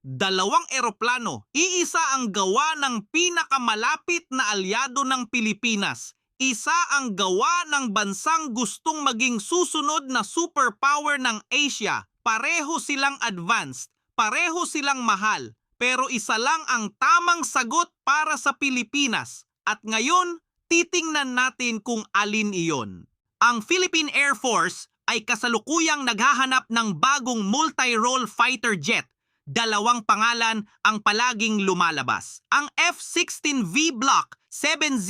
Dalawang eroplano, iisa ang gawa ng pinakamalapit na alyado ng Pilipinas. Isa ang gawa ng bansang gustong maging susunod na superpower ng Asia. Pareho silang advanced, pareho silang mahal, pero isa lang ang tamang sagot para sa Pilipinas. At ngayon, titingnan natin kung alin iyon. Ang Philippine Air Force ay kasalukuyang naghahanap ng bagong multi-role fighter jet. Dalawang pangalan ang palaging lumalabas. Ang F-16V Block 70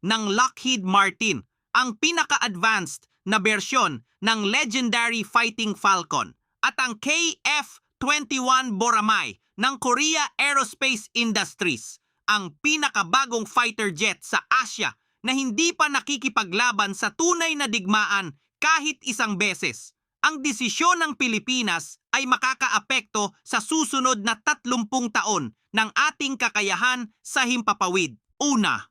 ng Lockheed Martin, ang pinaka-advanced na bersyon ng legendary Fighting Falcon, at ang KF-21 Boramae ng Korea Aerospace Industries, ang pinakabagong fighter jet sa Asia na hindi pa nakikipaglaban sa tunay na digmaan kahit isang beses. Ang desisyon ng Pilipinas ay makakaapekto sa susunod na 30 taon ng ating kakayahan sa himpapawid. Una,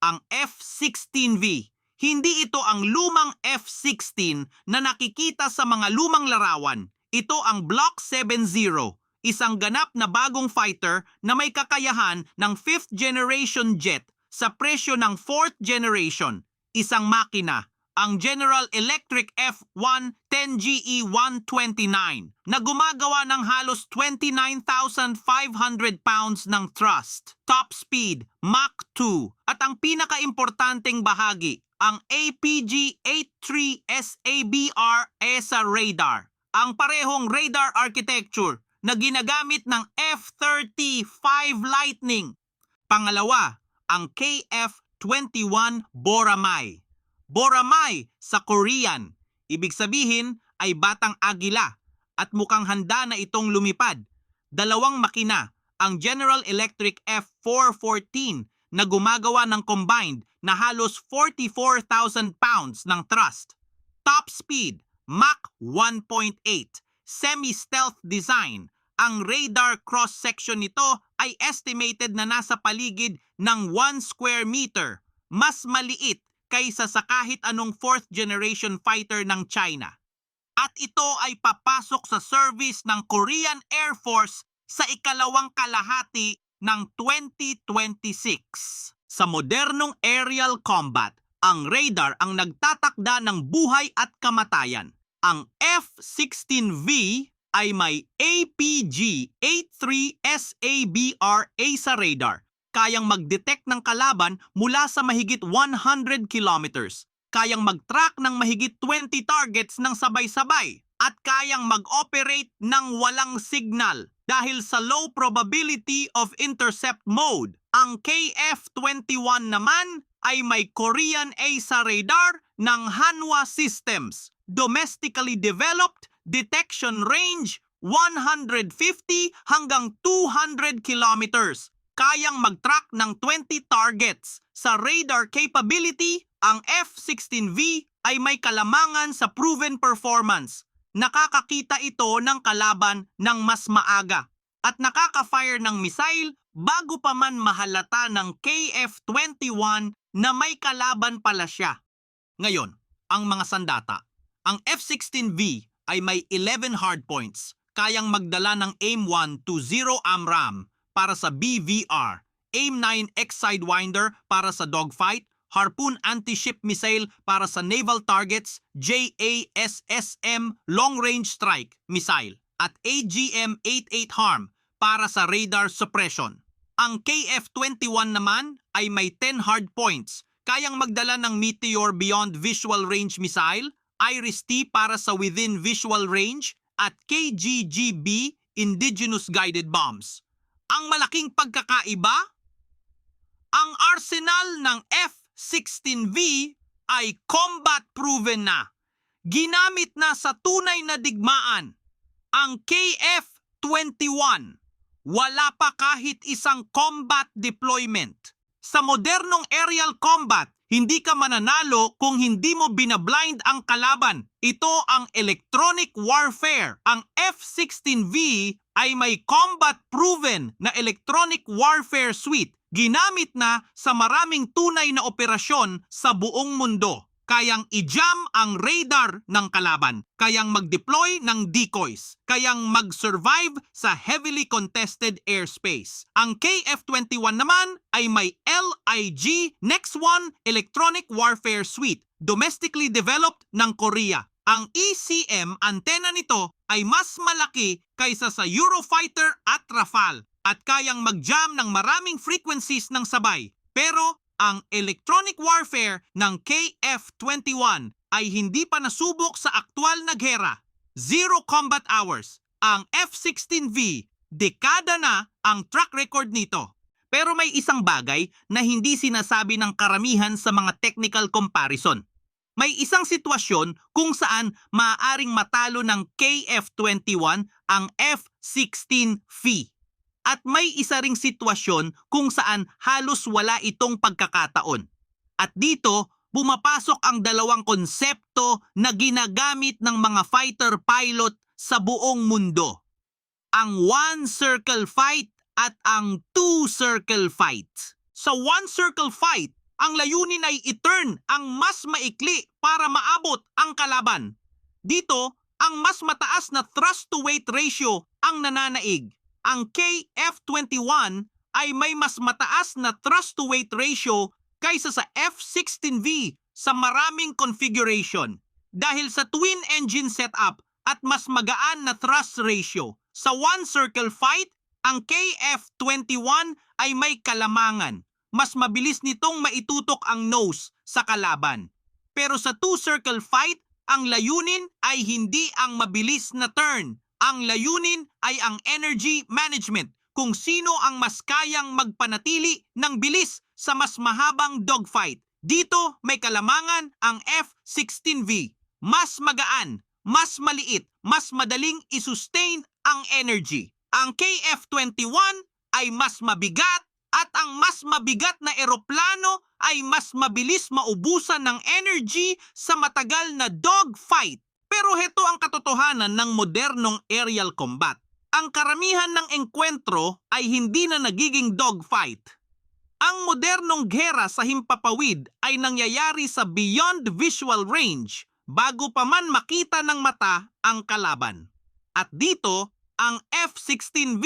ang F-16V. Hindi ito ang lumang F-16 na nakikita sa mga lumang larawan. Ito ang Block 70, isang ganap na bagong fighter na may kakayahan ng 5th generation jet sa presyo ng 4th generation. Isang makina, ang General Electric F-110GE-129 na gumagawa ng halos 29,500 pounds ng thrust, top speed, Mach 2, at ang pinakaimportanteng bahagi, ang APG-83 SABR ESA radar, ang parehong radar architecture na ginagamit ng F-35 Lightning. Pangalawa, ang KF-21 Boramae. Boramae sa Korean, ibig sabihin ay batang agila at mukhang handa na itong lumipad. Dalawang makina, ang General Electric F-414 na gumagawa ng combined na halos 44,000 pounds ng thrust. Top speed, Mach 1.8, semi-stealth design. Ang radar cross-section nito ay estimated na nasa paligid ng 1 square meter, mas maliit kaysa sa kahit anong 4th generation fighter ng China. At ito ay papasok sa service ng Korean Air Force sa ikalawang kalahati ng 2026. Sa modernong aerial combat, ang radar ang nagtatakda ng buhay at kamatayan. Ang F-16V ay may APG-83 SABR ESA radar. Kayang mag-detect ng kalaban mula sa mahigit 100 kilometers. Kayang mag-track ng mahigit 20 targets ng sabay-sabay. At kayang mag-operate ng walang signal dahil sa low probability of intercept mode. Ang KF-21 naman ay may Korean ESA radar ng Hanwha Systems. Domestically developed, detection range 150 hanggang 200 kilometers. Kayang mag-track ng 20 targets. Sa radar capability, ang F-16V ay may kalamangan sa proven performance. Nakakakita ito ng kalaban ng mas maaga at nakaka-fire ng missile bago pa man mahalata ng KF-21 na may kalaban pala siya. Ngayon, ang mga sandata. Ang F-16V ay may 11 hardpoints. Kayang magdala ng AIM-1 to 0 AMRAAM para sa BVR, AIM-9 X-Sidewinder para sa dogfight, Harpoon anti-ship missile para sa naval targets, JASSM long-range strike missile, at AGM-88 HARM para sa radar suppression. Ang KF-21 naman ay may 10 hardpoints. Kayang magdala ng Meteor Beyond Visual Range missile, IRIS-T para sa within visual range, at KGGB indigenous guided bombs. Ang malaking pagkakaiba, ang arsenal ng F-16V ay combat proven na. Ginamit na sa tunay na digmaan. Ang KF-21, wala pa kahit isang combat deployment. Sa modernong aerial combat, hindi ka mananalo kung hindi mo binablind ang kalaban. Ito ang electronic warfare. Ang F-16V ay may combat-proven na electronic warfare suite. Ginamit na sa maraming tunay na operasyon sa buong mundo. Kayang i-jam ang radar ng kalaban, kayang mag-deploy ng decoys, kayang mag-survive sa heavily contested airspace. Ang KF-21 naman ay may LIG Next One Electronic Warfare Suite, domestically developed ng Korea. Ang ECM antenna nito ay mas malaki kaysa sa Eurofighter at Rafale at kayang mag-jam ng maraming frequencies ng sabay. Pero ang electronic warfare ng KF-21 ay hindi pa nasubok sa aktwal na gera. Zero combat hours. Ang F-16V, dekada na ang track record nito. Pero may isang bagay na hindi sinasabi ng karamihan sa mga technical comparison. May isang sitwasyon kung saan maaaring matalo ng KF-21 ang F-16V. At may isa ring sitwasyon kung saan halos wala itong pagkakataon. At dito, bumapasok ang dalawang konsepto na ginagamit ng mga fighter pilot sa buong mundo. Ang one-circle fight at ang two-circle fight. Sa one-circle fight, ang layunin ay i-turn ang mas maikli para maabot ang kalaban. Dito, ang mas mataas na thrust-to-weight ratio ang nananaig. Ang KF-21 ay may mas mataas na thrust-to-weight ratio kaysa sa F-16V sa maraming configuration dahil sa twin-engine setup at mas magaan na thrust ratio. Sa one-circle fight, ang KF-21 ay may kalamangan. Mas mabilis nitong maitutok ang nose sa kalaban. Pero sa two-circle fight, ang layunin ay hindi ang mabilis na turn. Ang layunin ay ang energy management, kung sino ang mas kayang magpanatili ng bilis sa mas mahabang dogfight. Dito may kalamangan ang F-16V. Mas magaan, mas maliit, mas madaling i-sustain ang energy. Ang KF-21 ay mas mabigat at ang mas mabigat na eroplano ay mas mabilis maubusan ng energy sa matagal na dogfight. Pero heto ang katotohanan ng modernong aerial combat. Ang karamihan ng engkwentro ay hindi na nagiging dogfight. Ang modernong gera sa himpapawid ay nangyayari sa beyond visual range bago pa man makita ng mata ang kalaban. At dito, ang F-16V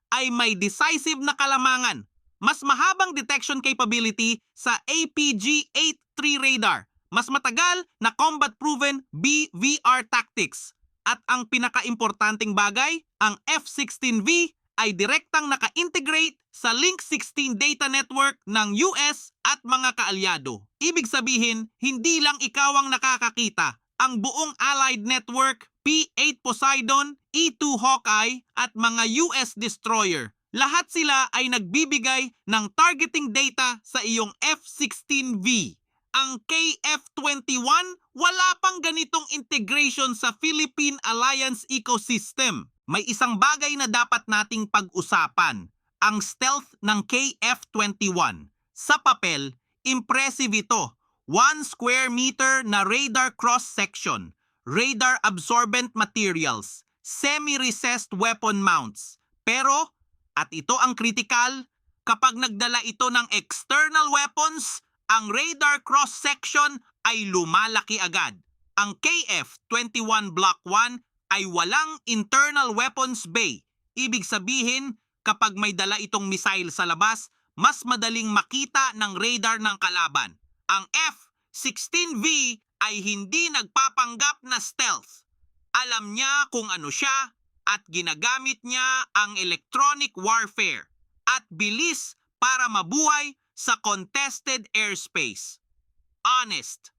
ay may decisive na kalamangan. Mas mahabang detection capability sa APG-83 radar. Mas matagal na combat-proven BVR tactics. At ang pinaka-importanting bagay, ang F-16V ay direktang naka-integrate sa Link 16 data network ng US at mga kaalyado. Ibig sabihin, hindi lang ikaw ang nakakakita. Ang buong Allied Network, P-8 Poseidon, E-2 Hawkeye at mga US destroyer. Lahat sila ay nagbibigay ng targeting data sa iyong F-16V. Ang KF-21, wala pang ganitong integration sa Philippine Alliance ecosystem. May isang bagay na dapat nating pag-usapan, ang stealth ng KF-21. Sa papel, impressive ito. 1 square meter na radar cross-section, radar absorbent materials, semi-recessed weapon mounts. Pero, at ito ang critical, kapag nagdala ito ng external weapons, ang radar cross-section ay lumalaki agad. Ang KF-21 Block 1 ay walang internal weapons bay. Ibig sabihin, kapag may dala itong missile sa labas, mas madaling makita ng radar ng kalaban. Ang F-16V ay hindi nagpapanggap na stealth. Alam niya kung ano siya at ginagamit niya ang electronic warfare at bilis para mabuhay sa contested airspace. Honest.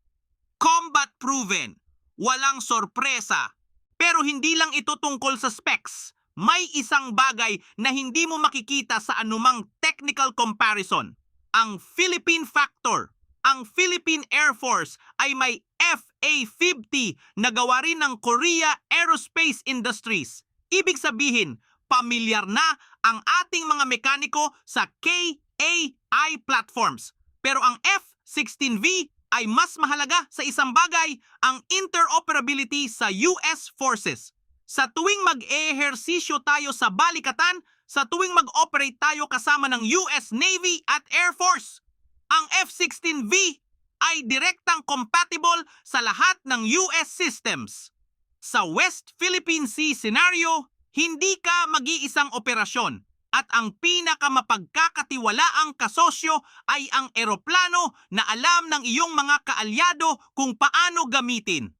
Combat proven. Walang sorpresa. Pero hindi lang ito tungkol sa specs. May isang bagay na hindi mo makikita sa anumang technical comparison. Ang Philippine factor. Ang Philippine Air Force ay may FA-50 na gawa rin ng Korea Aerospace Industries. Ibig sabihin, pamilyar na ang ating mga mekaniko sa KAI platforms. Pero ang F-16V ay mas mahalaga sa isang bagay, ang interoperability sa US Forces. Sa tuwing mag-ehersisyo tayo sa balikatan, sa tuwing mag-operate tayo kasama ng US Navy at Air Force, ang F-16V ay direktang compatible sa lahat ng US systems. Sa West Philippine Sea scenario, hindi ka mag-iisang operasyon at ang pinakamapagkakatiwalaang kasosyo ay ang eroplano na alam ng iyong mga kaalyado kung paano gamitin.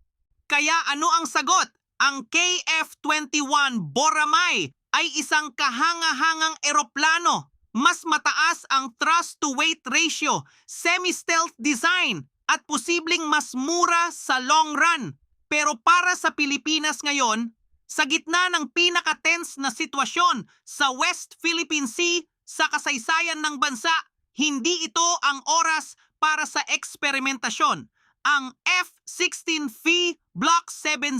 Kaya ano ang sagot? Ang KF-21 Boramay ay isang kahanga-hangang eroplano. Mas mataas ang thrust-to-weight ratio, semi-stealth design, at posibleng mas mura sa long run. Pero para sa Pilipinas ngayon, sa gitna ng pinaka-tense na sitwasyon sa West Philippine Sea sa kasaysayan ng bansa, hindi ito ang oras para sa eksperimentasyon. Ang F-16V Block 70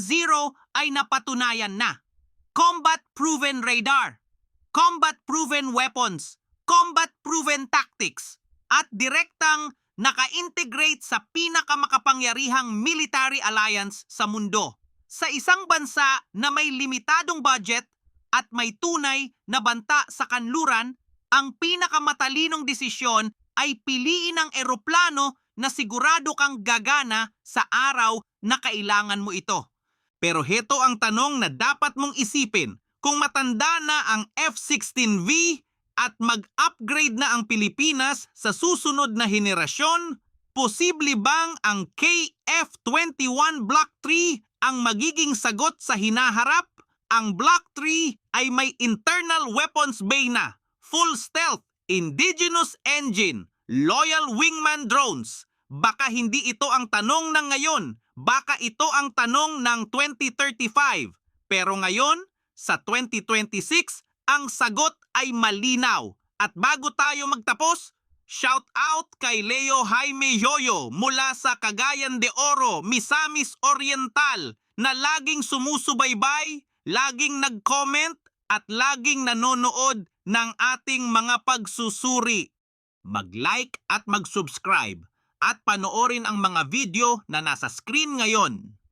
ay napatunayan na. Combat-proven radar, combat-proven weapons, combat-proven tactics, at direktang naka-integrate sa pinakamakapangyarihang military alliance sa mundo. Sa isang bansa na may limitadong budget at may tunay na banta sa kanluran, ang pinakamatalinong desisyon ay piliin ang eroplano na sigurado kang gagana sa araw na kailangan mo ito. Pero heto ang tanong na dapat mong isipin. Kung matanda na ang F-16V at mag-upgrade na ang Pilipinas sa susunod na henerasyon, posible bang ang KF-21 Block 3 ang magiging sagot sa hinaharap? Ang Block 3 ay may internal weapons bay na, full stealth, indigenous engine, loyal wingman drones. Baka hindi ito ang tanong ng ngayon, baka ito ang tanong ng 2035. Pero ngayon, sa 2026, ang sagot ay malinaw. At bago tayo magtapos, shout out kay Leo Jaime Yoyo mula sa Cagayan de Oro, Misamis Oriental na laging sumusubaybay, laging nag-comment at laging nanonood ng ating mga pagsusuri. Mag-like at mag-subscribe at panoorin ang mga video na nasa screen ngayon.